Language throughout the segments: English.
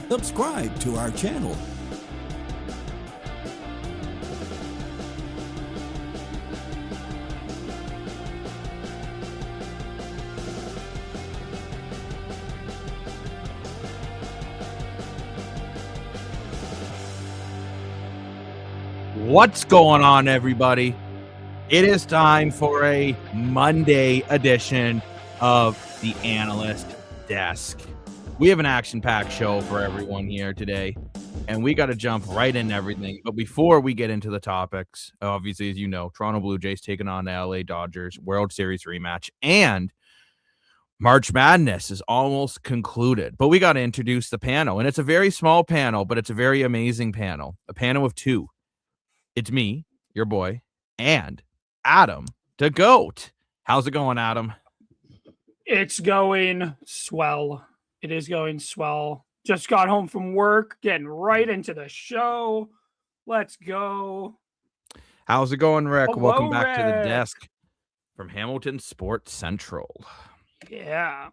Subscribe to our channel. What's going on, everybody? It is time for a Monday edition of the Analyst Desk. We have an action-packed show for everyone here today, and we got to jump right into everything. But before we get into the topics, obviously, as you know, Toronto Blue Jays taking on the LA Dodgers, World Series rematch, and March Madness is almost concluded. But we got to introduce the panel, and it's a very small panel, but it's a very amazing panel, a panel of two. It's me, your boy, and Adam, the GOAT. How's it going, Adam? It's going swell. It is going swell. Just got home from work, getting right into the show. Let's go. How's it going, Rick? Hello, Welcome back to the Rick. desk from Hamilton Sports Central. Yeah.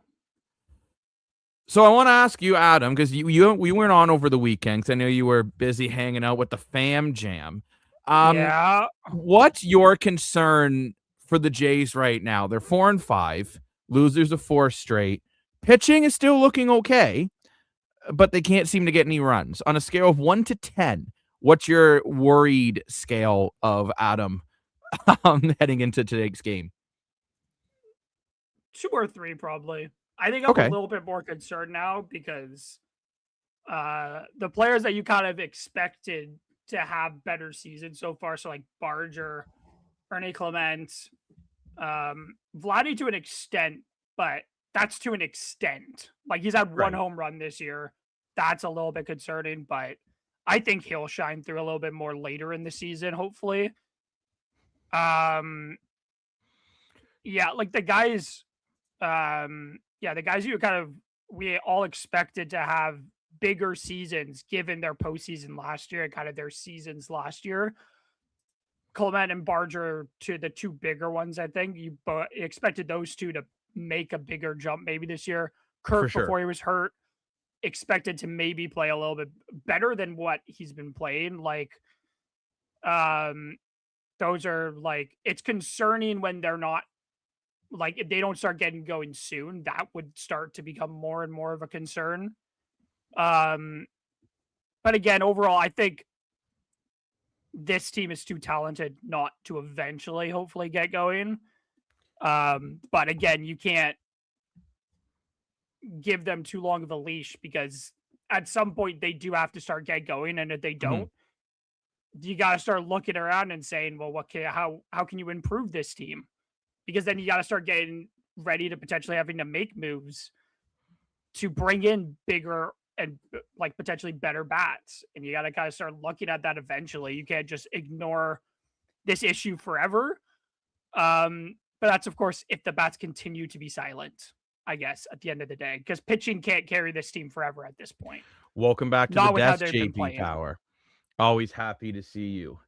So I want to ask you, Adam, because we weren't on over the weekend, because I know you were busy hanging out with the fam jam. Yeah. What's your concern for the Jays right now? They're 4-5, losers of 4 straight. Pitching is still looking okay, but they can't seem to get any runs. On a scale of 1 to 10, what's your worried scale of Adam heading into today's game? 2 or 3, probably. I think I'm Okay. a little bit more concerned now because the players that you kind of expected to have better seasons so far, so like Barger, Ernie Clement, Vladdy to an extent, but that's to an extent. Like he's had one Right. home run this year. That's a little bit concerning, but I think he'll shine through a little bit more later in the season, hopefully. Yeah, like the guys, the guys who we all expected to have bigger seasons given their postseason last year and kind of their seasons last year. Clement and Barger to the 2 bigger ones, I think. You expected those 2 to make a bigger jump maybe this year. Kirk, sure. before he was hurt, expected to maybe play a little bit better than what he's been playing. Like, those are like, it's concerning when they're not, like, if they don't start getting going soon, that would start to become more and more of a concern. But again, overall, I think this team is too talented not to eventually, hopefully, get going. But again, you can't give them too long of a leash because at some point they do have to start get going, and if they don't, you got to start looking around and saying, well, how can you improve this team? Because then you got to start getting ready to potentially having to make moves to bring in bigger and like potentially better bats. And you got to kind of start looking at that eventually. You can't just ignore this issue forever. But that's, of course, if the bats continue to be silent, I guess, at the end of the day, because pitching can't carry this team forever at this point. Welcome back to Not the with how desk, they've been JP playing. Power. Always happy to see you.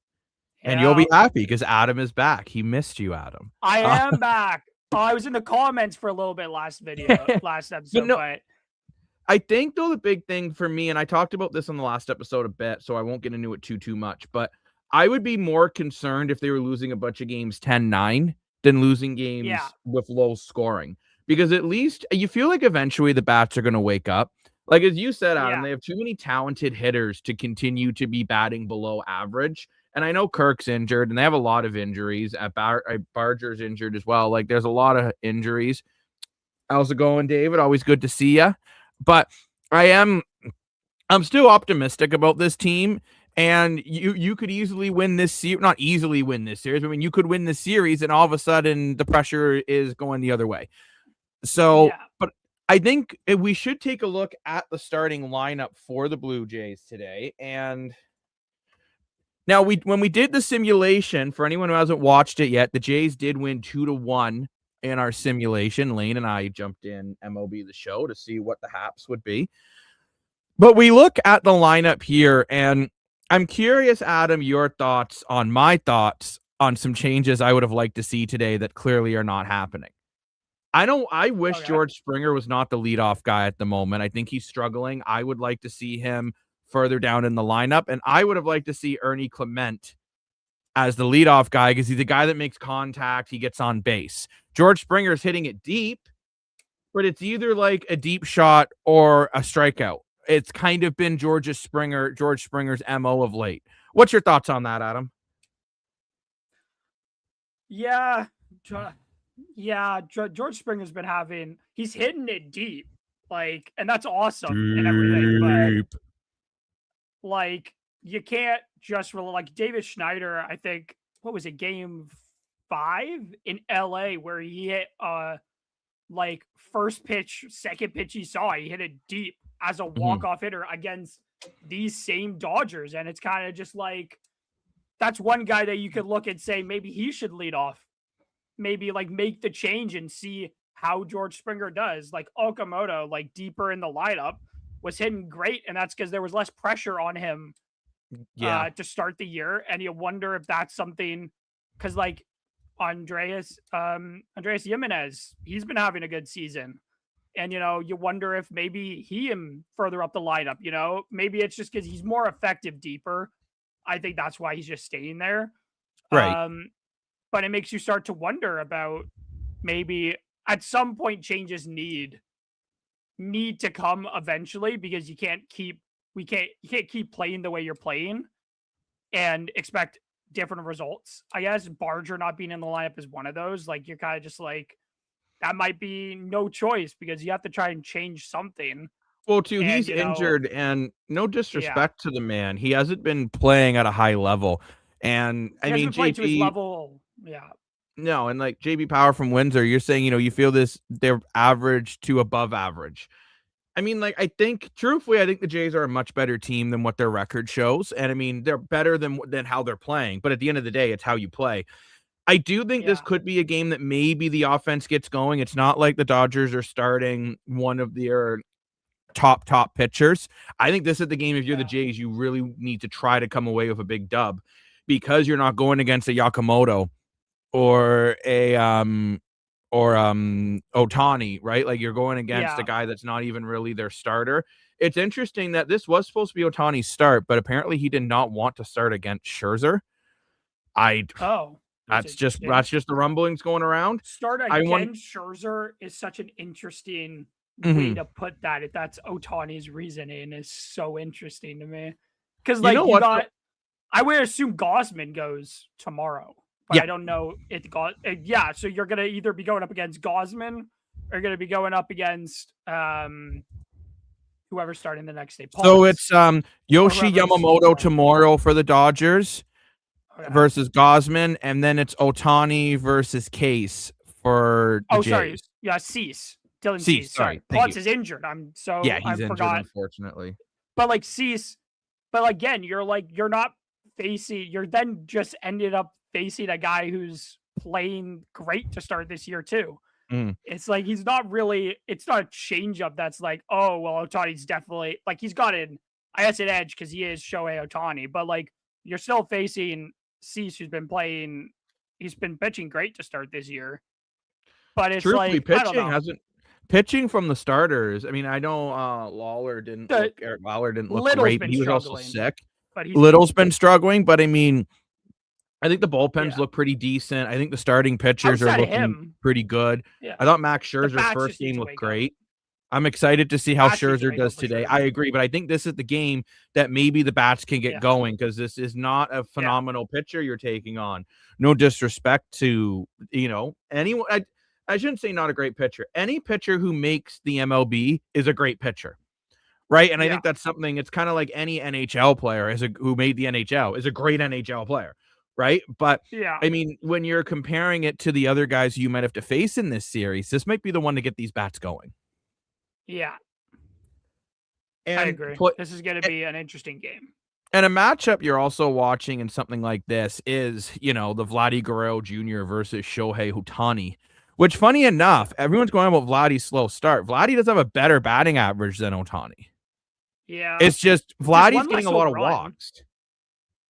And Yeah. you'll be happy because Adam is back. He missed you, Adam. I am back. Oh, I was in the comments for a little bit last episode, but I think, though, the big thing for me, and I talked about this on the last episode a bit, so I won't get into it too much, but I would be more concerned if they were losing a bunch of games 10-9 than losing games with low scoring. Because at least you feel like eventually the bats are going to wake up. Like, as you said, Adam, they have too many talented hitters to continue to be batting below average. And I know Kirk's injured, and they have a lot of injuries. Barger's injured as well. Like, there's a lot of injuries. How's it going, David? Always good to see you. But I'm still optimistic about this team, and you could easily win this series. Not easily win this series. I mean, you could win this series, and all of a sudden the pressure is going the other way. So, but I think we should take a look at the starting lineup for the Blue Jays today. And now when we did the simulation, for anyone who hasn't watched it yet, the Jays did win 2-1 in our simulation. Lane and I jumped in MLB The Show to see what the haps would be. But we look at the lineup here, and I'm curious, Adam, your thoughts on my thoughts on some changes I would have liked to see today that clearly are not happening. I wish Okay. George Springer was not the leadoff guy at the moment. I think he's struggling. I would like to see him further down in the lineup, and I would have liked to see Ernie Clement as the leadoff guy because he's the guy that makes contact. He gets on base. George Springer's hitting it deep, but it's either like a deep shot or a strikeout. It's kind of been George Springer's MO of late. What's your thoughts on that, Adam? Yeah. George Springer's been he's hitting it deep, like, and that's awesome and everything, but like, you can't just really, like, David Schneider, I think, what was it, game 5 in LA where he hit like first pitch, second pitch he hit it deep as a walk-off hitter against these same Dodgers. And it's kind of just like, that's one guy that you could look and say maybe he should lead off. Maybe like make the change and see how George Springer does. Like Okamoto, like deeper in the lineup, was hitting great, and that's because there was less pressure on him to start the year. And you wonder if that's something, because like Andreas Jimenez, he's been having a good season. And, you know, you wonder if maybe he am further up the lineup, you know, maybe it's just because he's more effective deeper. I think that's why he's just staying there. Right. But it makes you start to wonder about maybe at some point changes need to come eventually, because you can't keep playing the way you're playing and expect different results. I guess Barger not being in the lineup is one of those. Like, you're kind of just like, that might be no choice because you have to try and change something. Well, too, he's injured, and no disrespect to the man, he hasn't been playing at a high level. And I mean, JB to his level, no, and like JB Power from Windsor, you're saying, you know, you feel they're average to above average. I mean, like, I think the Jays are a much better team than what their record shows. And I mean, they're better than how they're playing. But at the end of the day, it's how you play. I do think this could be a game that maybe the offense gets going. It's not like the Dodgers are starting one of their top pitchers. I think this is the game, if you're the Jays, you really need to try to come away with a big dub, because you're not going against a Yakamoto or a Ohtani, right? Like, you're going against a guy that's not even really their starter. It's interesting that this was supposed to be Ohtani's start, but apparently he did not want to start against Scherzer. That's just the rumblings going around. Start against Scherzer is such an interesting way to put that. If that's Ohtani's reasoning, is so interesting to me. Because, like, I would assume Gausman goes tomorrow. But I don't know if so you're going to either be going up against Gausman or you're going to be going up against whoever's starting the next day. So it's Yoshi Yamamoto tomorrow for the Dodgers versus Gausman, and then it's Ohtani versus Case for the Jays. Sorry. Yeah, Cease. Dylan Cease. Sorry. Potts is injured. He's injured, unfortunately. But like Cease, but again, you're not facing, you're then just ended up facing a guy who's playing great to start this year too. It's like it's not a change-up that's like, oh, well, Ohtani's definitely, like, he's got an edge because he is Shohei Ohtani, but like, you're still facing Cease, who's been pitching great to start this year. But it's truthfully, pitching from the starters. I mean, I know Eric Lawler didn't look great, but he was also sick. But Little's been struggling, but I mean, I think the bullpens look pretty decent. I think the starting pitchers are looking pretty good. I thought Max Scherzer's first game looked great. I'm excited to see how Scherzer does today. I agree, but I think this is the game that maybe the bats can get going, because this is not a phenomenal pitcher you're taking on. No disrespect to, you know, anyone. I shouldn't say not a great pitcher. Any pitcher who makes the MLB is a great pitcher, right? And I think that's something. It's kind of like any NHL player who made the NHL is a great NHL player. Right. But I mean, when you're comparing it to the other guys you might have to face in this series, this might be the one to get these bats going. Yeah. And I agree. This is going to be an interesting game. And a matchup you're also watching in something like this is, you know, the Vladimir Guerrero Jr. versus Shohei Ohtani, which, funny enough, everyone's going about Vladdy's slow start. Vladdy does have a better batting average than Ohtani. Yeah. It's just Vladdy's getting a lot of walks.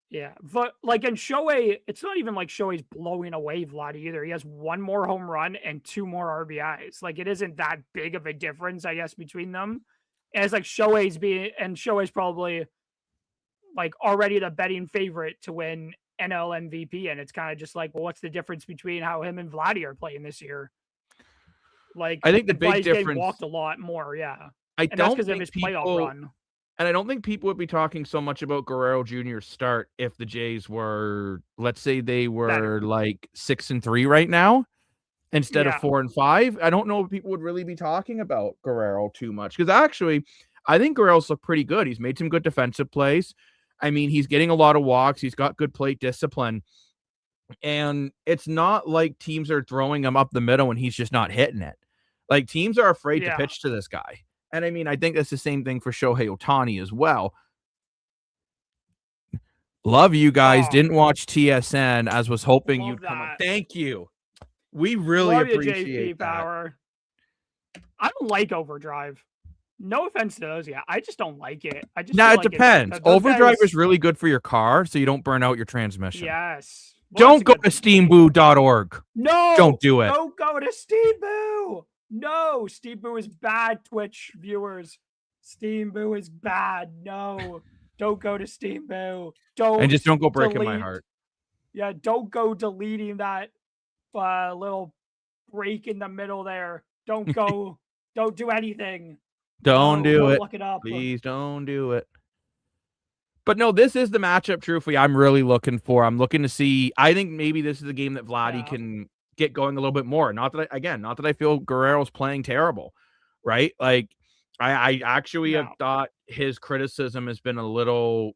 Yeah, but like in Shohei, it's not even like Shohei's blowing away Vladdy either. He has one more home run and 2 more RBIs. Like it isn't that big of a difference, I guess, between them. And it's like Shohei's probably like already the betting favorite to win NL MVP. And it's kind of just like, well, what's the difference between how him and Vladdy are playing this year? Like, I think the and big Vladdy's getting difference, walked a lot more, yeah. I And that's don't because of think his playoff people, run. and I don't think people would be talking so much about Guerrero Jr.'s start if the Jays were, let's say they were Better. like 6-3 right now instead of Yeah. 4-5. I don't know if people would really be talking about Guerrero too much because actually, I think Guerrero's looked pretty good. He's made some good defensive plays. I mean, he's getting a lot of walks. He's got good plate discipline. And it's not like teams are throwing him up the middle and he's just not hitting it. Like teams are afraid to Yeah. pitch to this guy. And I mean, I think that's the same thing for Shohei Ohtani as well. Love you guys. Oh. Didn't watch TSN as was hoping Love you'd come up. that. Thank you. We really Love you, appreciate JP that. Power. I don't like Overdrive. No offense to those, yeah. I just don't like it. I just Now feel it like depends. those Overdrive guys- is really good for your car, so you don't burn out your transmission. Yes. Well, Don't go to that's a good thing. steamboo.org. No. Don't do it. Don't go to Steamboo. No, Steamboo is bad, Twitch viewers. Steamboo is bad. No. Don't go to Steamboo. Don't. And just don't go breaking my delete- heart. Yeah, don't go deleting that little break in the middle there. Don't go. Don't do anything. Don't do go it. Look it up. Please don't do it. But no, this is the matchup, truthfully, I'm really looking for. I'm looking to see. I think maybe this is the game that Vladdy can get going a little bit more. Not that I feel Guerrero's playing terrible, right? Like, I actually have thought his criticism has been a little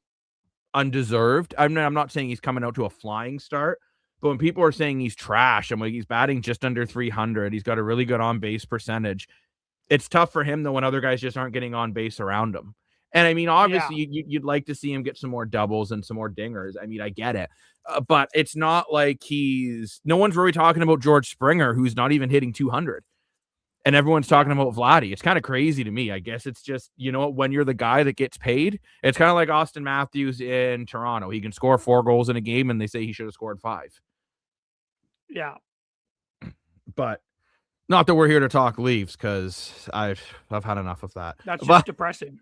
undeserved. I'm not saying he's coming out to a flying start, but when people are saying he's trash, I'm like, he's batting just under 300. He's got a really good on-base percentage. It's tough for him, though, when other guys just aren't getting on base around him. And I mean, obviously, you'd like to see him get some more doubles and some more dingers. I mean, I get it. But it's not like no one's really talking about George Springer, who's not even hitting 200. And everyone's talking about Vladdy. It's kind of crazy to me. I guess it's just, when you're the guy that gets paid, it's kind of like Austin Matthews in Toronto. He can score 4 goals in a game, and they say he should have scored 5. Yeah. But not that we're here to talk Leafs, because I've had enough of that. That's just depressing.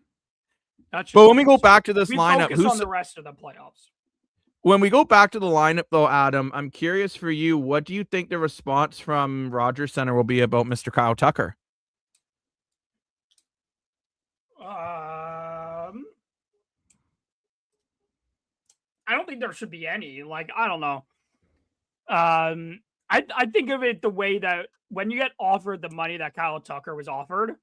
But when we go back to this lineup, focus on the rest of the playoffs. When we go back to the lineup, though, Adam, I'm curious for you. What do you think the response from Rogers Center will be about Mr. Kyle Tucker? I don't think there should be any. Like, I don't know. I think of it the way that when you get offered the money that Kyle Tucker was offered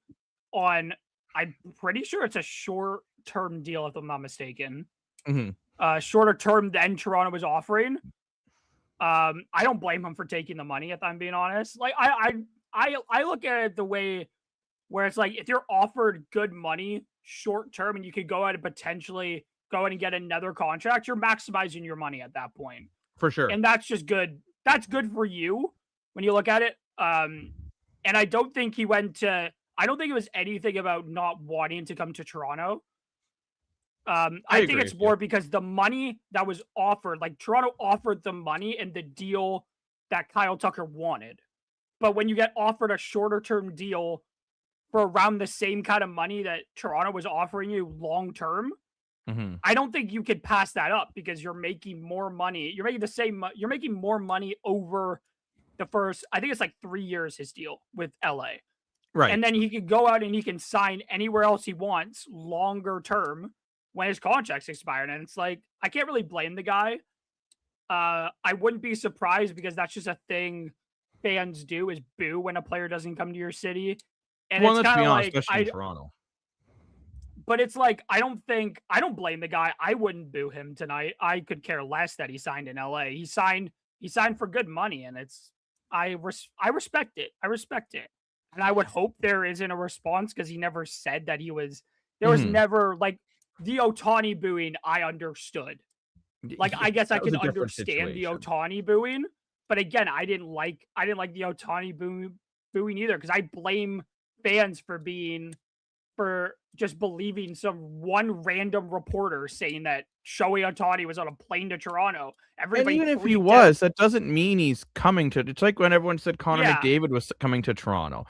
on, I'm pretty sure it's a short-term deal, if I'm not mistaken. Mm-hmm. Shorter term than Toronto was offering. I don't blame him for taking the money, if I'm being honest. Like, I look at it the way where it's like, if you're offered good money short term and you could go out and potentially go out and get another contract, you're maximizing your money at that point. For sure. And that's just good. That's good for you when you look at it. And I don't think I don't think it was anything about not wanting to come to Toronto. I think it's more because the money that was offered, like Toronto offered the money and the deal that Kyle Tucker wanted. But when you get offered a shorter term deal for around the same kind of money that Toronto was offering you long term, I don't think you could pass that up because you're making more money. You're making more money over the first, I think it's like 3 years, his deal with LA. Right. And then he could go out and he can sign anywhere else he wants longer term when his contract's expired. And it's like, I can't really blame the guy. I wouldn't be surprised because that's just a thing fans do, is boo when a player doesn't come to your city. And well, it's let's be kind of honest, like, especially in Toronto. But it's like, I don't blame the guy. I wouldn't boo him tonight. I could care less that he signed in LA. He signed for good money, and I respect it. I respect it. And I would hope there isn't a response because he never said that there was never like the Ohtani booing. I understood. Like, I guess I could understand the Ohtani booing, but again, I didn't like the Ohtani booing either, because I blame fans for just believing some one random reporter saying that Shohei Ohtani was on a plane to Toronto. And even if he was, that doesn't mean he's coming to. It's like when everyone said Connor McDavid was coming to Toronto.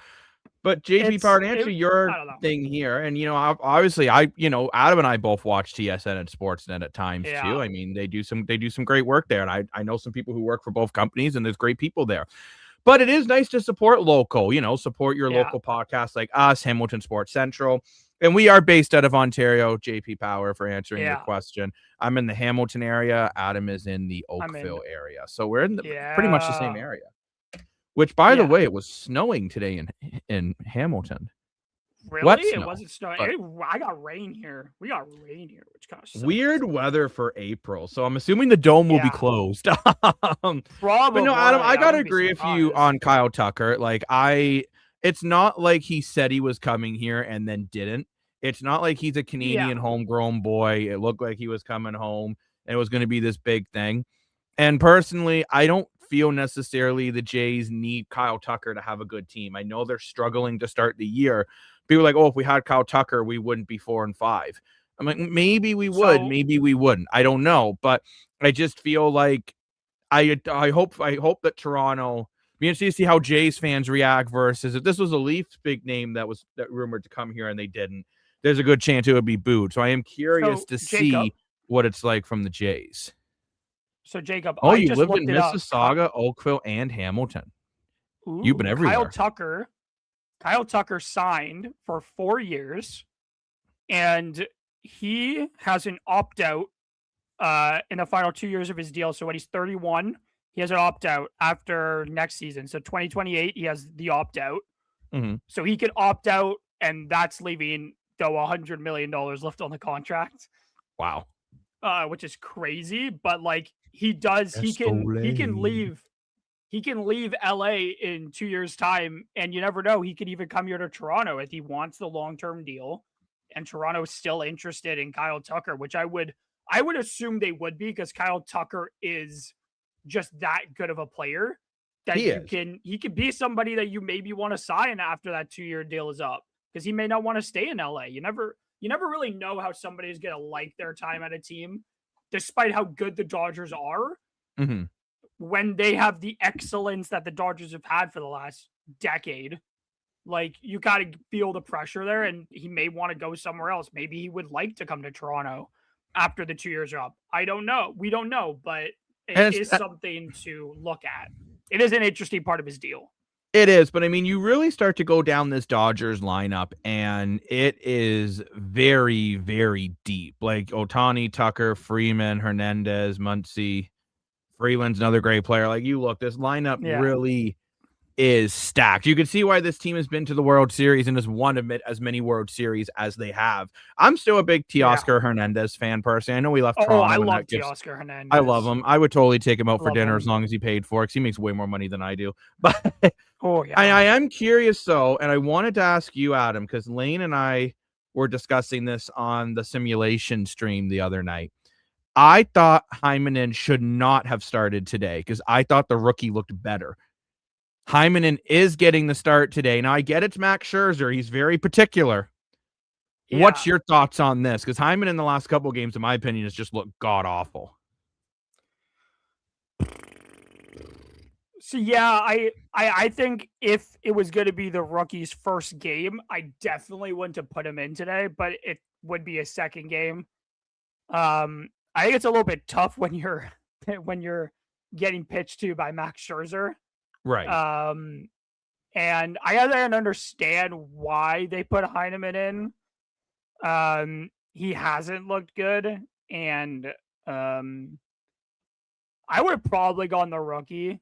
But JP Power, to answer your thing here, and obviously, Adam and I both watch TSN and Sportsnet at times too. I mean, they do some great work there, and I know some people who work for both companies, and there's great people there. But it is nice to support local, support your local podcasts like us, Hamilton Sports Central. And we are based out of Ontario, JP Power, for answering your question. I'm in the Hamilton area. Adam is in the Oakville area. So we're in pretty much the same area. Which, by the way, it was snowing today in Hamilton. Really? It wasn't snowing. I got rain here. We got rain here, which kind of sucks. Weird weather for April. So I'm assuming the dome will be closed. Probably. But no, Adam, I got to agree with you on Kyle Tucker. It's not like he said he was coming here and then didn't. It's not like he's a Canadian homegrown boy. It looked like he was coming home and it was going to be this big thing. And personally, I don't feel necessarily the Jays need Kyle Tucker to have a good team. I know they're struggling to start the year. People are like, if we had Kyle Tucker, we wouldn't be 4-5. I'm like, maybe we would, maybe we wouldn't. I don't know, but I just feel like I hope that Toronto. Be interesting to see how Jays fans react versus if this was a Leafs big name that rumored to come here and they didn't. There's a good chance it would be booed. So I am curious to see what it's like from the Jays. So Jacob, you lived in Mississauga, Oakville, and Hamilton. You've been everywhere. Kyle Tucker signed for 4 years, and he has an opt-out in the final 2 years of his deal. So when he's 31, he has an opt-out after next season. So 2028, he has the opt-out. Mm-hmm. So he can opt out, and that's leaving, though, $100 million left on the contract. Wow. Which is crazy, but he can leave LA in 2 years' time, and you never know. He could even come here to Toronto if he wants the long-term deal, and Toronto is still interested in Kyle Tucker, which I would assume they would be, because Kyle Tucker is just that good of a player that he could be somebody that you maybe want to sign after that 2-year deal is up, because he may not want to stay in LA. You never really know how somebody is going to like their time at a team, despite how good the Dodgers are. Mm-hmm. When they have the excellence that the Dodgers have had for the last decade, you got to feel the pressure there, and he may want to go somewhere else. Maybe he would like to come to Toronto after the 2 years are up. I don't know. We don't know, but it is something to look at. It is an interesting part of his deal. It is, but I mean, you really start to go down this Dodgers lineup, and it is very, very deep. Ohtani, Tucker, Freeman, Hernandez, Muncy, Freeland's another great player. This lineup really is stacked. You can see why this team has been to the World Series and has won as many World Series as they have. I'm still a big Teoscar Hernandez fan, personally. I know we left Toronto. I love Teoscar Hernandez. I love him. I would totally take him out for dinner as long as he paid for it, because he makes way more money than I do. But I am curious, though, and I wanted to ask you, Adam, because Lane and I were discussing this on the simulation stream the other night. I thought Heinonen should not have started today, because I thought the rookie looked better. Heinonen is getting the start today. Now, I get it's Max Scherzer. He's very particular. Yeah. What's your thoughts on this? Because Heinonen in the last couple of games, in my opinion, has just looked god-awful. So, I think if it was going to be the rookie's first game, I definitely wouldn't have put him in today, but it would be a second game. I think it's a little bit tough when you're getting pitched to by Max Scherzer. Right. And I don't understand why they put Heineman in. He hasn't looked good, and I would have probably gone the rookie,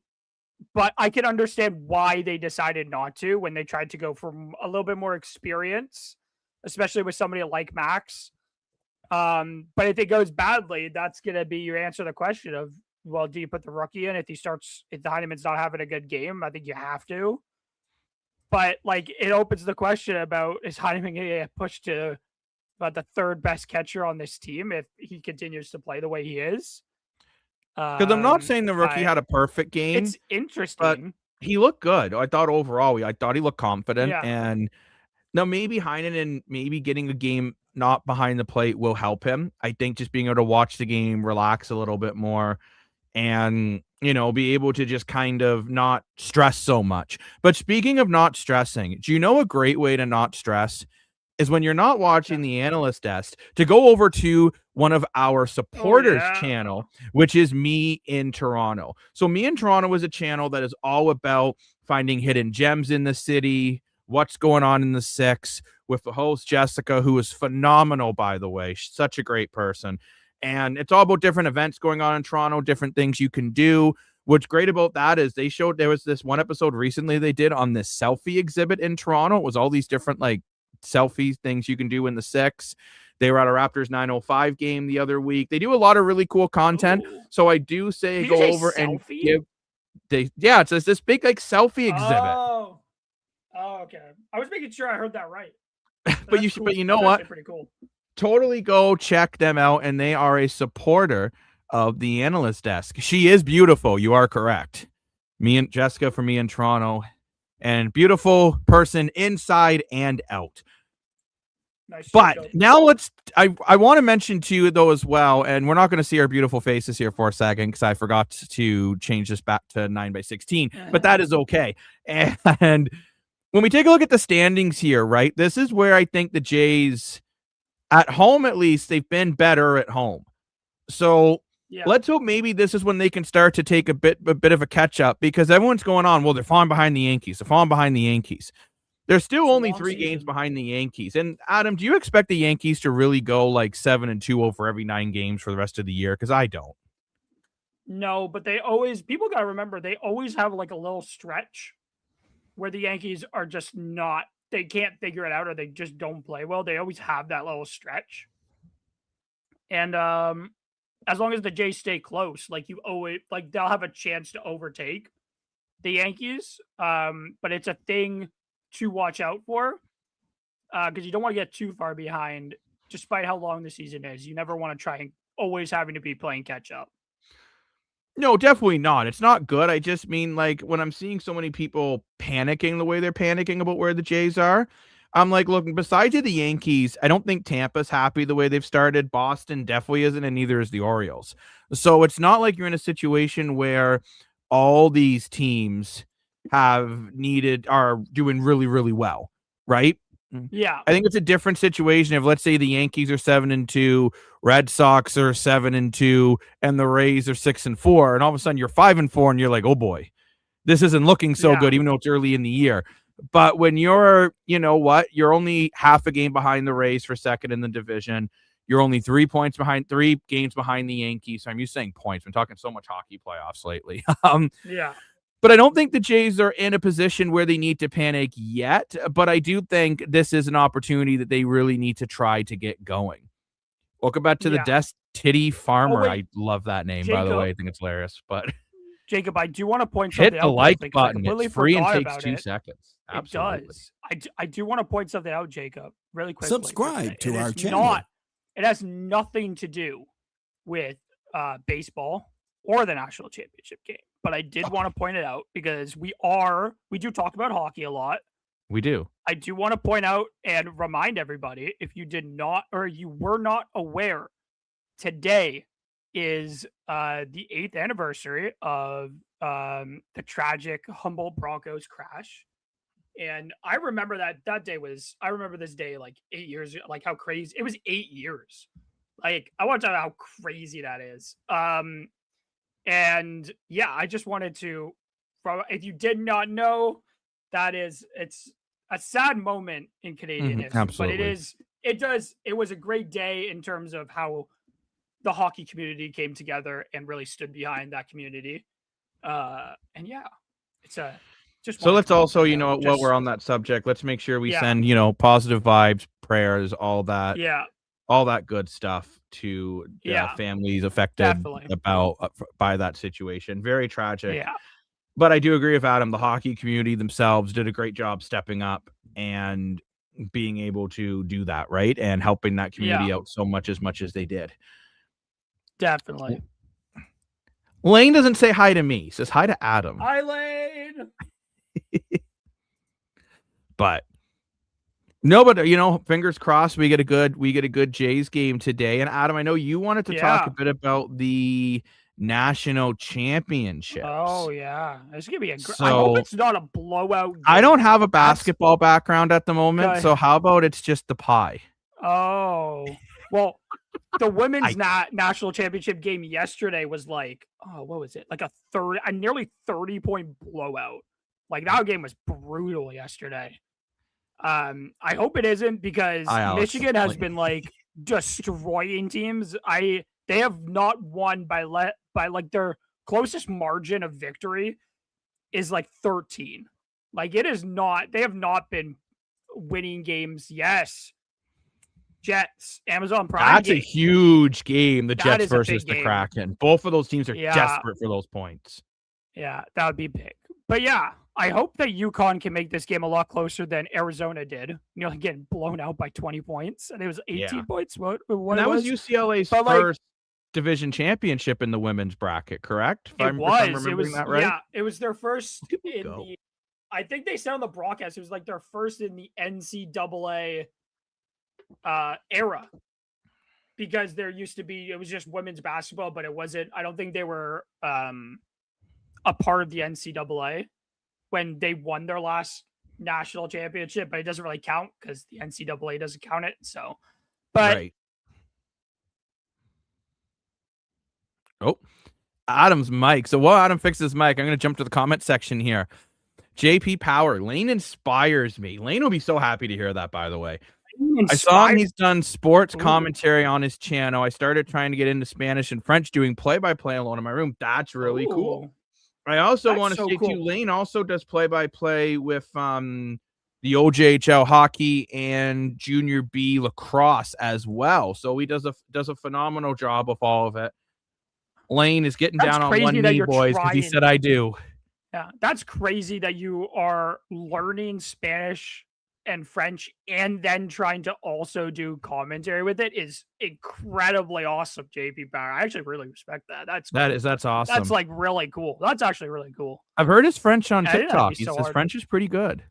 but I can understand why they decided not to when they tried to go for a little bit more experience, especially with somebody like Max. But if it goes badly, that's going to be your answer to the question of, well, do you put the rookie in if the Heineman's not having a good game? I think you have to. But it opens the question about, is Heineman going to get pushed to about the third best catcher on this team if he continues to play the way he is? Because I'm not saying the rookie had a perfect game. It's interesting. But he looked good. I thought overall, I thought he looked confident. And Now, maybe Heinen and maybe getting a game not behind the plate will help him. I think just being able to watch the game, relax a little bit more, and, be able to just kind of not stress so much. But speaking of not stressing, do you know a great way to not stress is when you're not watching the Analyst Desk to go over to one of our supporters channel, which is Me in Toronto. So Me in Toronto is a channel that is all about finding hidden gems in the city, what's going on in the six, with the host Jessica, who is phenomenal, by the way. She's such a great person. And it's all about different events going on in Toronto, different things you can do. What's great about that is they showed there was this one episode recently they did on this selfie exhibit in Toronto. It was all these different selfie things you can do in the six. They were at a Raptors 905 game the other week. They do a lot of really cool content. Ooh. So I do say go over and give it's this big selfie exhibit. Oh, okay. I was making sure I heard that right. But you know what? Pretty cool. Totally go check them out, and they are a supporter of the Analyst Desk. She is beautiful. You are correct. Me and Jessica from Me in Toronto, and beautiful person inside and out. Nice. But now I want to mention to you though as well, and we're not going to see our beautiful faces here for a second because I forgot to change this back to 9x16, but that is okay. And when we take a look at the standings here, right, this is where I think the Jays, at home at least, they've been better at home. So let's hope maybe this is when they can start to take a bit of a catch up, because everyone's going on, well, they're falling behind the Yankees. They're still only 3 games behind the Yankees. And Adam, do you expect the Yankees to really go 7-2 over every 9 games for the rest of the year? Because I don't. No, but people got to remember, they always have a little stretch where the Yankees are just not, they can't figure it out, or they just don't play well. They always have that little stretch. And as long as the Jays stay close, they'll have a chance to overtake the Yankees. But it's a thing to watch out for, because you don't want to get too far behind, despite how long the season is. You never want to try and always having to be playing catch up. No, definitely not. It's not good. I just mean, when I'm seeing so many people panicking the way they're panicking about where the Jays are, I'm look, besides the Yankees, I don't think Tampa's happy the way they've started. Boston definitely isn't, and neither is the Orioles. So it's not like you're in a situation where all these teams are doing really, really well, right? Yeah. I think it's a different situation if, let's say, the Yankees are 7-2, Red Sox are 7-2, and the Rays are 6-4, and all of a sudden you're 5-4, and you're like, oh boy, this isn't looking so good, even though it's early in the year. But when you're, you're only half a game behind the Rays for second in the division. You're only 3 games behind the Yankees. So I'm used to saying points. I'm talking so much hockey playoffs lately. But I don't think the Jays are in a position where they need to panic yet. But I do think this is an opportunity that they really need to try to get going. Welcome back to the Desk, Titty Farmer. I love that name, Jacob, by the way. I think it's hilarious. But Jacob, I do want to point something out. Hit the like button. It's free and takes 2 seconds. Absolutely. It does. I do want to point something out, Jacob, really quickly. Subscribe to our channel. It has nothing to do with baseball or the national championship game. But I did want to point it out because we do talk about hockey a lot. We do. I do want to point out and remind everybody, if you did not, or you were not aware, today is the 8th anniversary of the tragic Humboldt Broncos crash. And I remember I remember this day 8 years, how crazy, it was 8 years. I want to tell you how crazy that is. And yeah, I just wanted to, if you did not know, it's a sad moment in Canadian history. Absolutely. But it was a great day in terms of how the hockey community came together and really stood behind that community. And yeah, it's so let's also, while we're on that subject, let's make sure we send, positive vibes, prayers, all that. Yeah. All that good stuff to families affected by that situation. Very tragic. Yeah. But I do agree with Adam. The hockey community themselves did a great job stepping up and being able to do that, right? And helping that community out so much as they did. Definitely. Lane doesn't say hi to me. He says hi to Adam. Hi, Lane. But No, but fingers crossed we get a good Jays game today. And Adam, I know you wanted to talk a bit about the national championships. Oh yeah, it's gonna be I hope it's not a blowout game. I don't have a basketball background at the moment, so how about it's just the pie? Oh well, the women's national championship game yesterday was like, what was it? Like a nearly 30-point blowout. Like that game was brutal yesterday. I hope it isn't because Michigan has been like destroying teams. They have not won by like their closest margin of victory is like 13. Like it is not. They have not been winning games. Yes. Jets, Amazon Prime. That's a huge game. The Jets versus the Kraken. Both of those teams are desperate for those points. Yeah, that would be big. But yeah, I hope that UConn can make this game a lot closer than Arizona did. Getting blown out by 20 points. And it was 18 points. What that was UCLA's first division championship in the women's bracket, correct? If I'm remembering that right? Yeah, it was their first I think they said on the broadcast it was like their first in the NCAA era, because there used to be, it was just women's basketball, but it wasn't, I don't think they were a part of the NCAA when they won their last national championship, but it doesn't really count because the NCAA doesn't count it. So, but right. Oh, Adam's mic. So while Adam fixes his mic, I'm going to jump to the comment section here. JP Power, Lane inspires me. Lane will be so happy to hear that, by the way. I saw he's done sports commentary on his channel. I started trying to get into Spanish and French, doing play-by-play alone in my room. That's really cool. I also want to say too, Lane also does play-by-play with the OJHL hockey and Junior B lacrosse as well. So he does a phenomenal job of all of it. Lane is getting down on one knee, boys, because he said I do. Yeah, that's crazy that you are learning Spanish and French and then trying to also do commentary with it is incredibly awesome, JP Power. I actually really respect that. That's awesome. That's like really cool. That's actually really cool. I've heard his French on TikTok. His French is pretty good.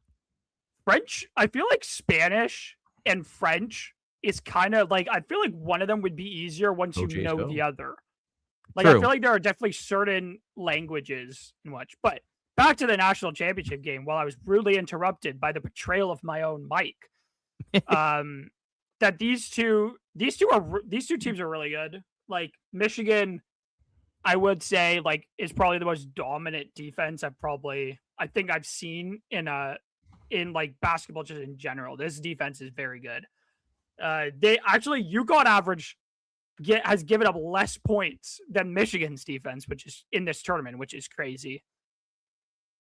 French, I feel like Spanish and French is kind of like, I feel like one of them would be easier once you know the other. Like, true. I feel like there are definitely certain languages and much, but back to the national championship game, while I was rudely interrupted by the betrayal of my own mic, that these two teams are really good. Like Michigan, I would say like is probably the most dominant defense I think I've seen in like basketball just in general. This defense is very good. They actually UConn average has given up less points than Michigan's defense, which is in this tournament, which is crazy.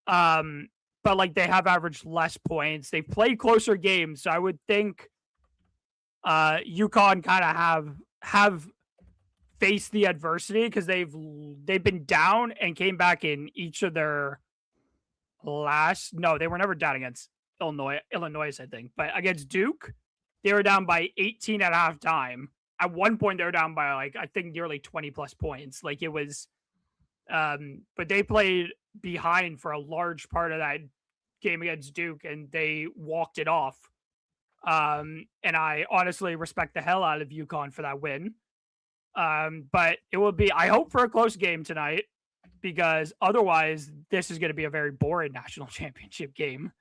But like they have averaged less points. They play closer games, so I would think UConn kind of have faced the adversity because they've been down and came back in each of their they were never down against Illinois, I think, but against Duke, they were down by 18 at halftime. At one point, they were down by like I think nearly 20 plus points. Like it was, but they played behind for a large part of that game against Duke and they walked it off. And I honestly respect the hell out of UConn for that win. But it will be, I hope for a close game tonight because otherwise this is going to be a very boring national championship game.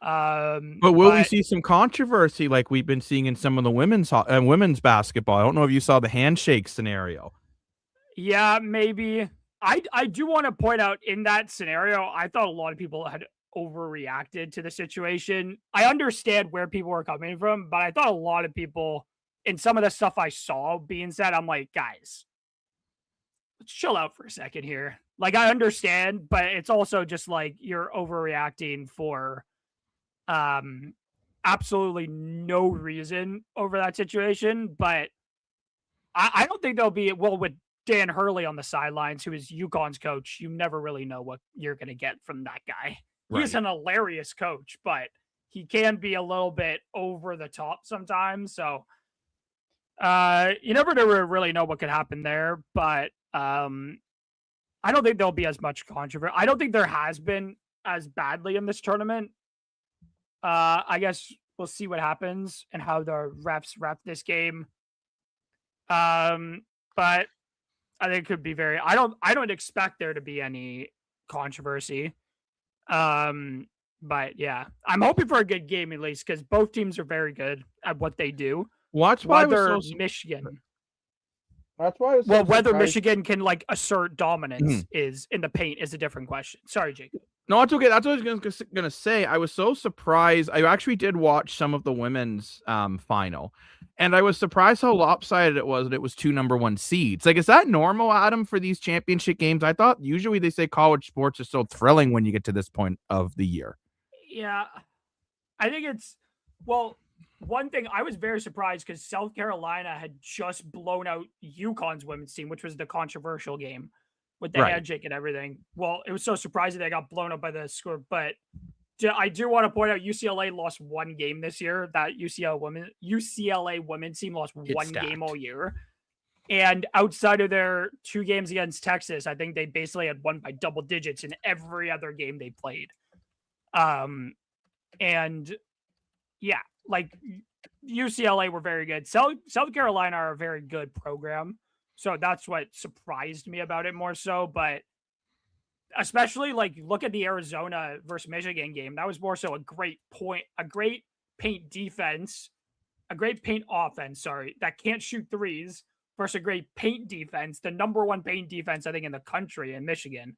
But we see some controversy like we've been seeing in some of the women's basketball? I don't know if you saw the handshake scenario. Yeah, maybe. I do want to point out in that scenario, I thought a lot of people had overreacted to the situation. I understand where people were coming from, but I thought a lot of people in some of the stuff I saw being said, I'm like, guys, let's chill out for a second here. Like, I understand, but it's also just like you're overreacting for absolutely no reason over that situation. But I don't think there'll be, well, with Dan Hurley on the sidelines, who is UConn's coach, you never really know what you're going to get from that guy. Right. He's an hilarious coach, but he can be a little bit over the top sometimes. So you never really know what could happen there. But I don't think there'll be as much controversy. I don't think there has been as badly in this tournament. I guess We'll see what happens and how the refs ref this game. But I think it could be I don't expect there to be any controversy. But yeah, I'm hoping for a good game at least because both teams are very good at what they do. That's why whether Michigan. That's why. Whether Michigan can like assert dominance is in the paint is a different question. Sorry, Jacob. No, it's okay. That's what I was gonna say. I was so surprised. I actually did watch some of the women's final, and I was surprised how lopsided it was. That it was 2 number 1 seeds. Like, is that normal, Adam, for these championship games? I thought usually they say college sports is so thrilling when you get to this point of the year. Yeah, I think it's one thing I was very surprised because South Carolina had just blown out UConn's women's team, which was the controversial game with the handshake and everything. Well, it was so surprising they got blown up by the score. But I do want to point out UCLA lost 1 game this year. That UCLA women's team lost one game all year. And outside of their 2 games against Texas, I think they basically had won by double digits in every other game they played. And yeah, like UCLA were very good. South Carolina are a very good program. So that's what surprised me about it more so. But especially like look at the Arizona versus Michigan game. That was more so a great paint defense, a great paint offense, that can't shoot threes versus a great paint defense, the number 1 paint defense, I think, in the country in Michigan.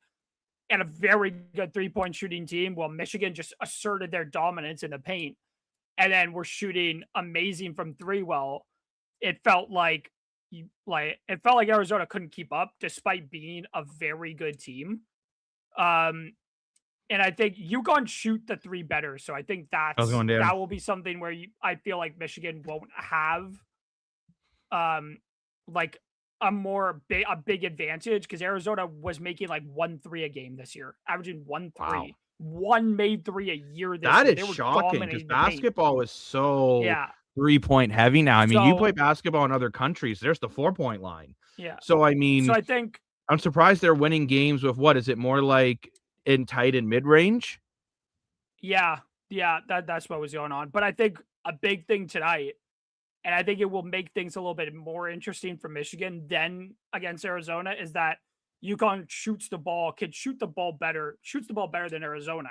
And a very good 3-point shooting team. Well, Michigan just asserted their dominance in the paint and then we're shooting amazing from 3. Well, it felt like Arizona couldn't keep up despite being a very good team. And I think UConn shoot the 3 better. So I think that will be something where I feel like Michigan won't have like a big advantage because Arizona was making like 1 3 a game this year, averaging 1 3. Wow. 1 made 3 a year. That is shocking because basketball is so 3-point heavy now. I mean, you play basketball in other countries. There's the 4-point line. Yeah. So I mean, I think I'm surprised they're winning games with what is it more like in tight and mid range? Yeah, that's what was going on. But I think a big thing tonight, and I think it will make things a little bit more interesting for Michigan than against Arizona, is that UConn shoots the ball better than Arizona.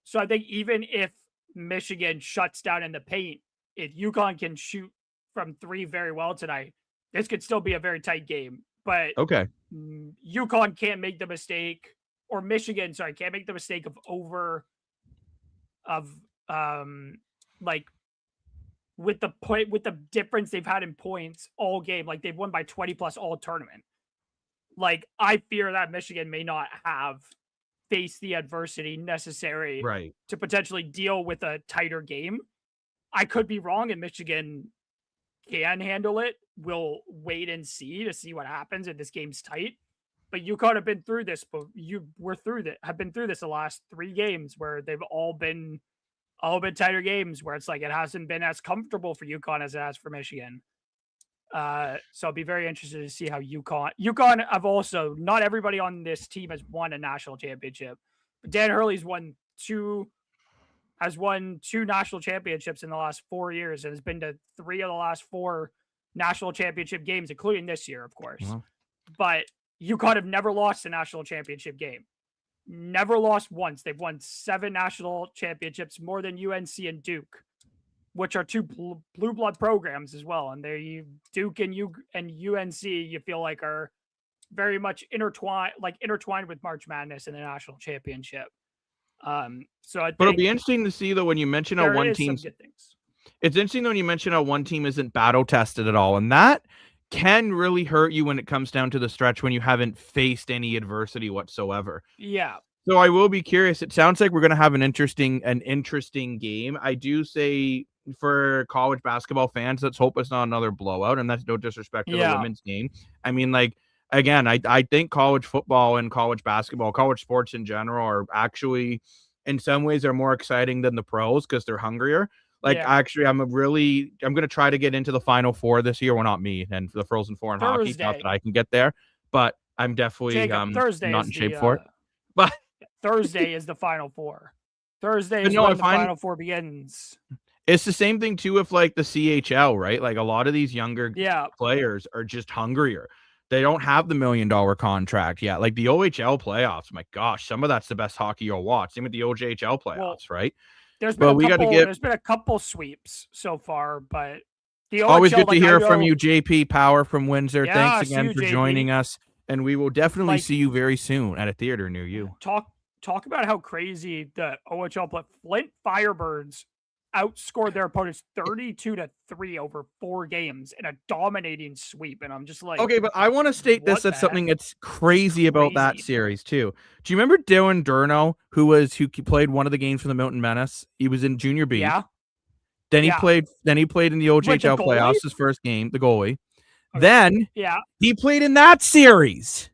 So I think even if Michigan shuts down in the paint, if UConn can shoot from 3 very well tonight, this could still be a very tight game. But UConn can't make the mistake, or Michigan, can't make the mistake with the difference they've had in points all game. Like they've won by 20 plus all tournament. Like, I fear that Michigan may not have faced the adversity necessary to potentially deal with a tighter game. I could be wrong, and Michigan can handle it. We'll wait and see to see what happens if this game's tight. But UConn have been through this, but have been through this the last 3 games where they've all been tighter games where it's like it hasn't been as comfortable for UConn as it has for Michigan. So I'll be very interested to see how UConn have also, not everybody on this team has won a national championship, but Dan Hurley's won 2 national championships in the last 4 years and has been to 3 of the last 4 national championship games, including this year, of course. But UConn have never lost a national championship game. Never lost once. They've won 7 national championships, more than UNC and Duke, which are 2 blue blood programs as well. And Duke and UNC, you feel like are very much intertwined with March Madness and the national championship. But it'll be interesting to see though when you mention how one team. It's interesting though when you mention how one team isn't battle tested at all, and that can really hurt you when it comes down to the stretch when you haven't faced any adversity whatsoever. Yeah. So I will be curious. It sounds like we're going to have an interesting game. I do say for college basketball fans, let's hope it's not another blowout, and that's no disrespect to the women's game. I mean, like, again, I think college football and college basketball, college sports in general are actually, in some ways, are more exciting than the pros because they're hungrier. Like, actually, I'm going to try to get into the Final Four this year. Well, not me, and the Frozen Four in hockey. Not that I can get there, but I'm definitely not in shape for it. But Thursday is the Final Four. Thursday is when the Final Four begins. It's the same thing too with like the CHL, right? Like a lot of these younger players are just hungrier. They don't have the $1 million contract yet. Like the OHL playoffs, my gosh, some of that's the best hockey you'll watch. Same with the OJHL playoffs, right? There's been a couple sweeps so far, but the OHL, always good to hear from you, JP Power from Windsor. Yeah, thanks again for joining us, and we will definitely see you very soon at a theater near you. Talk about how crazy the OHL Flint Firebirds outscored their opponents 32-3 over 4 games in a dominating sweep, and I'm just like, okay, but I want to state this. That's something that's crazy about that series too. Do you remember Dylan Durno, who played one of the games for the Mountain Menace? He was in Junior B. Yeah. Then he played in the OJHL playoffs, his first game, the goalie. Okay. Then he played in that series.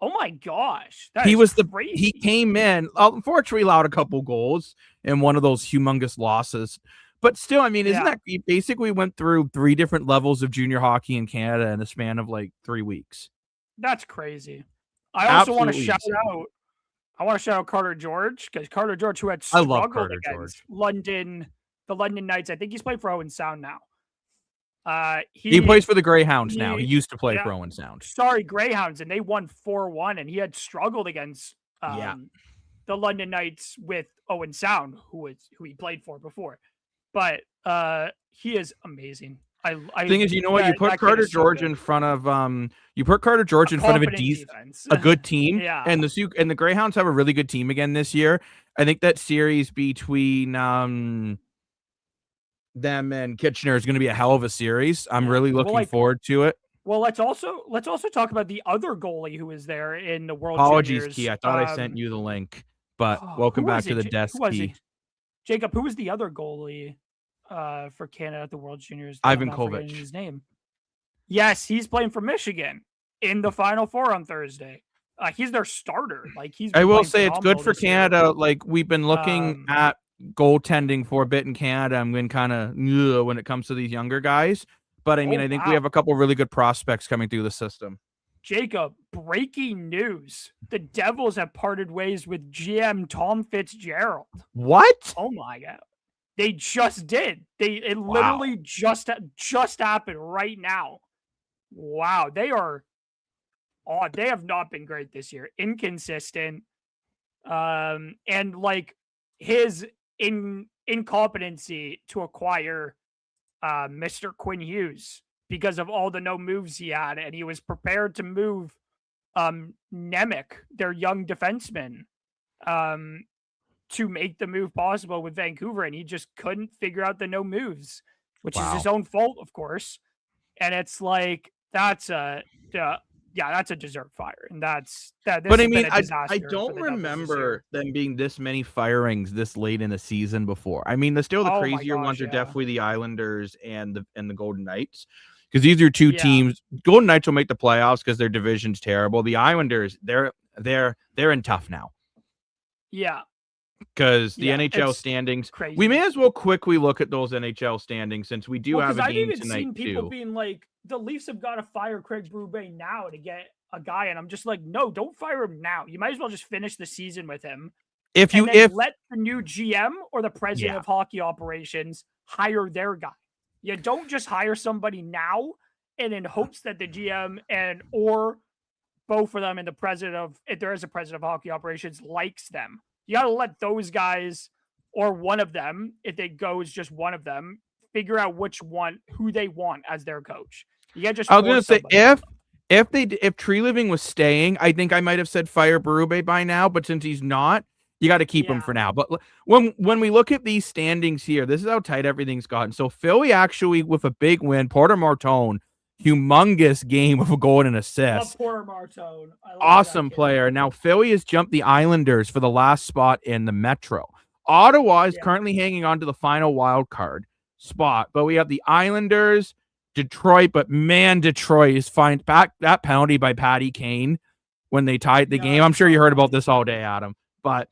Oh my gosh. He came in, unfortunately allowed a couple goals in one of those humongous losses. But still, I mean, isn't that he basically went through 3 different levels of junior hockey in Canada in a span of like 3 weeks? That's crazy. I also want to shout out Carter George, because Carter George, who had struggled against the London Knights. I think he's played for Owen Sound now. He plays for the Greyhounds now. He used to play for Owen Sound. Sorry, Greyhounds, and they won 4-1, and he had struggled against the London Knights with Owen Sound, who he played for before. But he is amazing. The thing is, you know what? You put Carter George in front of a good team, and the Greyhounds have a really good team again this year. I think that series between them and Kitchener is going to be a hell of a series. I'm really looking forward to it. Well, let's also talk about the other goalie who is there in the World Juniors. Key. I thought I sent you the link, but welcome back to the desk, Key. Jacob, who was the other goalie for Canada at the World Juniors? Ivan Kovic. His name. Yes, he's playing for Michigan in the Final Four on Thursday. He's their starter. I will say it's good for Canada. Year. Like we've been looking at goaltending for a bit in Canada. I'm going kind of when it comes to these younger guys, but I mean, I think we have a couple really good prospects coming through the system. Jacob, breaking news: the Devils have parted ways with GM Tom Fitzgerald. What? Oh my god, they just did. It literally just happened right now. Wow, they have not been great this year. Inconsistent, and like his incompetency to acquire Mr. Quinn Hughes because of all the no moves he had, and he was prepared to move Nemec, their young defenseman, to make the move possible with Vancouver, and he just couldn't figure out the no moves, which is his own fault, of course. And it's like that's a deserved fire, and but I mean, I don't remember them being this many firings this late in the season before. I mean, the crazier ones are definitely the Islanders and the Golden Knights, because these are two teams. Golden Knights will make the playoffs because their division's terrible. The Islanders, they're in tough now. Yeah, because the NHL standings. Crazy. We may as well quickly look at those NHL standings since we do have a game tonight too. I've even seen people being like, the Leafs have got to fire Craig Berube now to get a guy, and I'm just like, no, don't fire him now. You might as well just finish the season with him. Let the new GM or the president of hockey operations hire their guy. You don't just hire somebody now and in hopes that the GM or both of them and the president if there is a president of hockey operations, likes them. You got to let those guys, or one of them, if it goes just one of them, figure out who they want as their coach. You got just. I was going to say if Tree Living was staying, I think I might have said fire Berube by now. But since he's not, you got to keep him for now. But when we look at these standings here, this is how tight everything's gotten. So Philly actually with a big win, Porter Martone, humongous game of a goal and an assist. Love Porter Martone. Awesome player. Now Philly has jumped the Islanders for the last spot in the Metro. Ottawa is currently hanging on to the final wild card spot, but we have the Islanders, Detroit, but man, Detroit is fined back that penalty by Patty Kane when they tied the game. I'm sure you heard about this all day, Adam, but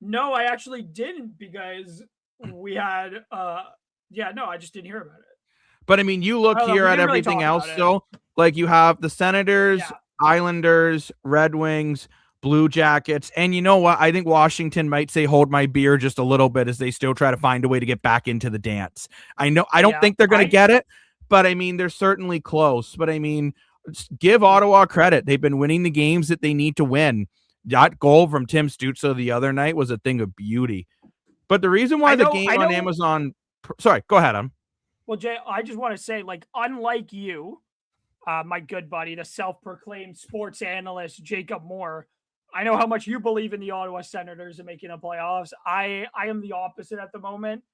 no, I actually didn't, because we had I just didn't hear about it. But I mean, you look here at everything else. So like you have the Senators, Islanders, Red Wings, Blue Jackets. And you know what? I think Washington might say hold my beer just a little bit as they still try to find a way to get back into the dance. I don't think they're going to get it, but I mean, they're certainly close. But I mean, give Ottawa credit. They've been winning the games that they need to win. That goal from Tim Stützle the other night was a thing of beauty. But the reason why the game on Amazon... Sorry, go ahead, Well, Jay, I just want to say, like, unlike you, my good buddy, the self-proclaimed sports analyst, Jacob Moore, I know how much you believe in the Ottawa Senators and making the playoffs. I am the opposite at the moment.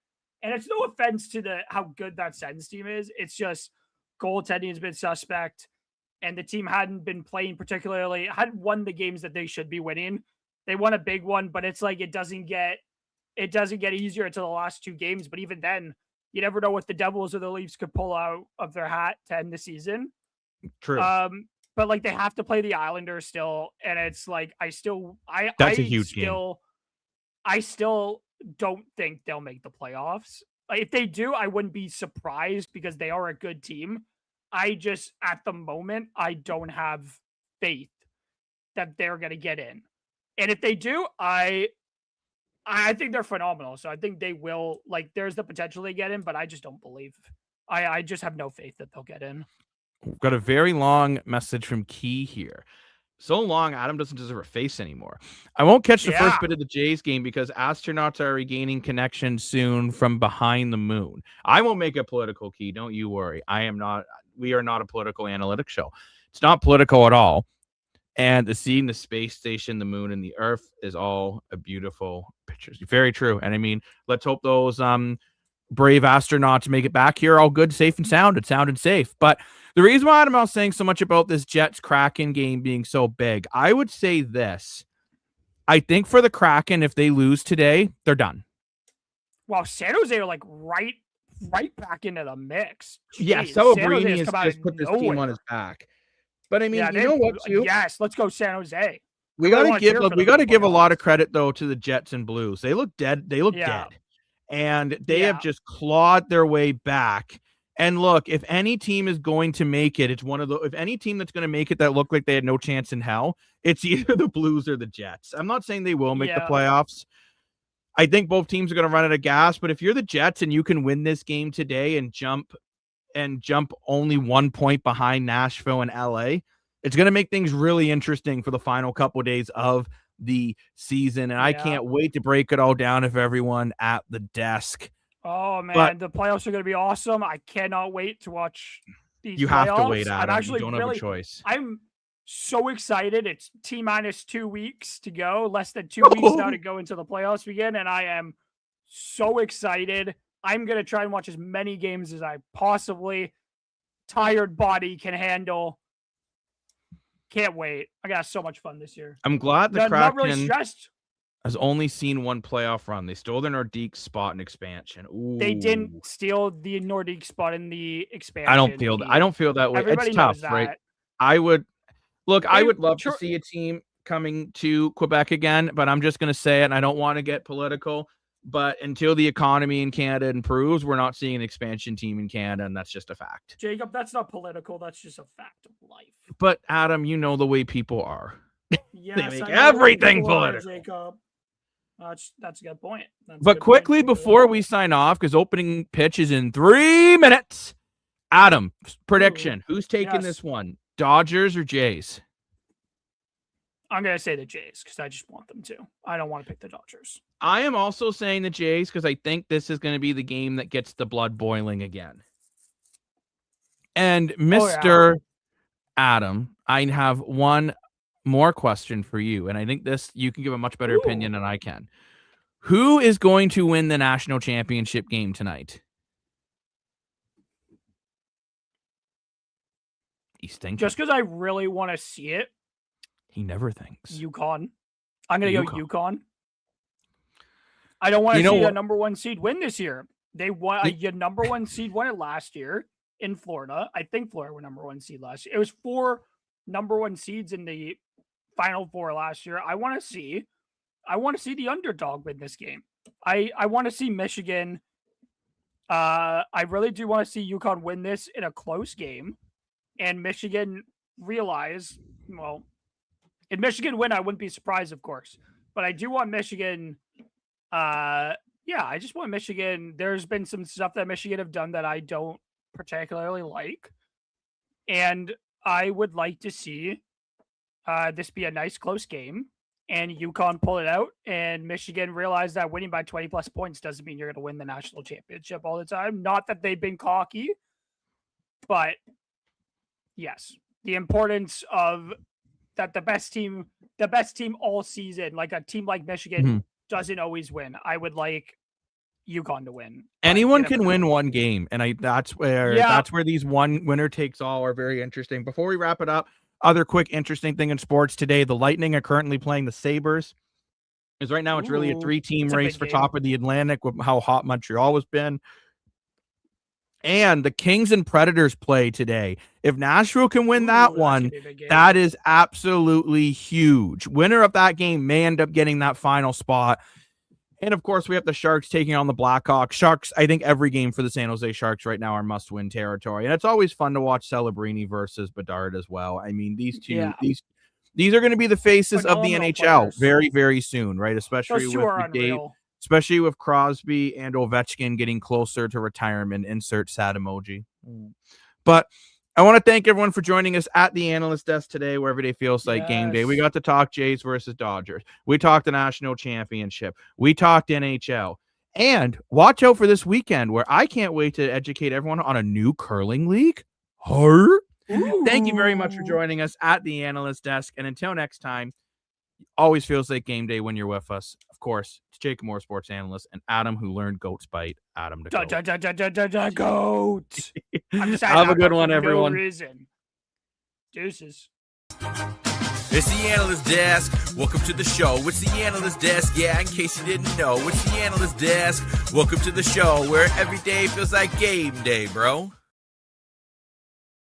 And it's no offense to how good that Sens team is. It's just goaltending has been suspect. And the team hadn't been playing particularly, hadn't won the games that they should be winning. They won a big one, but it's like it doesn't get easier until the last 2 games. But even then, you never know what the Devils or the Leafs could pull out of their hat to end the season. True. But like they have to play the Islanders still, and it's like I still don't think they'll make the playoffs. If they do, I wouldn't be surprised because they are a good team. I just, at the moment, I don't have faith that they're going to get in. And if they do, I think they're phenomenal. So I think they will, like, there's the potential they get in, but I just don't believe. I just have no faith that they'll get in. We've got a very long message from Key here. So long, Adam doesn't deserve a face anymore. I won't catch the first bit of the Jays game because astronauts are regaining connection soon from behind the moon. I won't make it political, Key. Don't you worry. We are not a political analytics show. It's not political at all. And seeing the space station, the moon, and the earth is all a beautiful picture. Very true. And I mean, let's hope those brave astronauts make it back here all good, safe, and sound. It sounded safe. But the reason why I'm saying so much about this Jets-Kraken game being so big, I would say this. I think for the Kraken, if they lose today, they're done. Wow, San Jose are like right back into the mix. Jeez, yeah, Celebrini has just put this team on his back. But I mean, you know what, too? Yes, let's go San Jose. We got to give a lot of credit though to the Jets and Blues. They look dead. They look dead. And they have just clawed their way back. And look, if any team is going to make it, if any team that's going to make it that looked like they had no chance in hell, it's either the Blues or the Jets. I'm not saying they will make the playoffs. I think both teams are going to run out of gas, but if you're the Jets and you can win this game today and jump only 1 point behind Nashville and LA, it's going to make things really interesting for the final couple of days of the season. And I can't wait to break it all down with everyone at the desk. Oh man, the playoffs are going to be awesome. I cannot wait to watch these You playoffs. have to wait, Adam. You don't have a choice. I'm so excited. It's T-minus 2 weeks to go, less than 2 weeks now to go into the playoffs begin. And I am so excited. I'm going to try and watch as many games as I possibly tired body can handle. Can't wait. I got so much fun this year. I'm glad the Kraken not really stressed. Has only seen one playoff run. They stole the Nordique spot in expansion. Ooh. They didn't steal the Nordique spot in the expansion. I don't feel that way. Everybody it's tough, knows right? I would love to see a team coming to Quebec again, but I'm just going to say it, and I don't want to get political, but until the economy in Canada improves, we're not seeing an expansion team in Canada, and that's just a fact. Jacob, that's not political. That's just a fact of life. But, Adam, you know the way people are. Yes, they make everything political. Jacob. That's a good point. But quickly before we sign off, because opening pitch is in 3 minutes, Adam, prediction. Who's taking this one? Dodgers or Jays? I'm going to say the Jays because I just want them to. I don't want to pick the Dodgers. I am also saying the Jays because I think this is going to be the game that gets the blood boiling again. And Mr. Adam, I have one more question for you, and I think this you can give a much better opinion than I can. Who is going to win the national championship game tonight? He's thinking. Just because I really want to see it. He never thinks. UConn. I'm going to go UConn. I don't want to see a number 1 seed win this year. They won a number 1 seed won it last year in Florida. I think Florida were number 1 seed last year. It was 4 number 1 seeds in the Final 4 last year. I want to see the underdog win this game. I want to see Michigan. I really do want to see UConn win this in a close game, and Michigan realize, well, If Michigan win, I wouldn't be surprised, of course. But I do want Michigan. I just want Michigan. There's been some stuff that Michigan have done that I don't particularly like. And I would like to see this be a nice close game and UConn pull it out and Michigan realize that winning by 20 plus points doesn't mean you're going to win the national championship all the time. Not that they've been cocky, but yes, the importance of that the best team all season, like a team like Michigan doesn't always win. I would like UConn to win. Anyone can win one game, and that's where these one winner takes all are very interesting. Before we wrap it up, other quick interesting thing in sports today: the Lightning are currently playing the Sabres. Because right now it's really a 3-team race for top of the Atlantic with how hot Montreal has been. And the Kings and Predators play today. If Nashville can win that one, that is absolutely huge. Winner of that game may end up getting that final spot. And, of course, we have the Sharks taking on the Blackhawks. Sharks, I think every game for the San Jose Sharks right now are must-win territory. And it's always fun to watch Celebrini versus Bedard as well. I mean, these two, these are going to be the faces of the NHL very, very soon, right? Especially with Crosby and Ovechkin getting closer to retirement. Insert sad emoji. But I want to thank everyone for joining us at the Analyst Desk today, where every day feels like game day. We got to talk Jays versus Dodgers. We talked the national championship. We talked NHL. And watch out for this weekend, where I can't wait to educate everyone on a new curling league. Thank you very much for joining us at the Analyst Desk. And until next time, always feels like game day when you're with us. Of course, it's Jacob Moore, sports analyst, and Adam, who learned goat's bite. Adam to goat. Goat. Have a good one, everyone. Deuces. It's the Analyst Desk. Welcome to the show. It's the Analyst Desk. Yeah, in case you didn't know, it's the Analyst Desk. Welcome to the show where every day feels like game day, bro.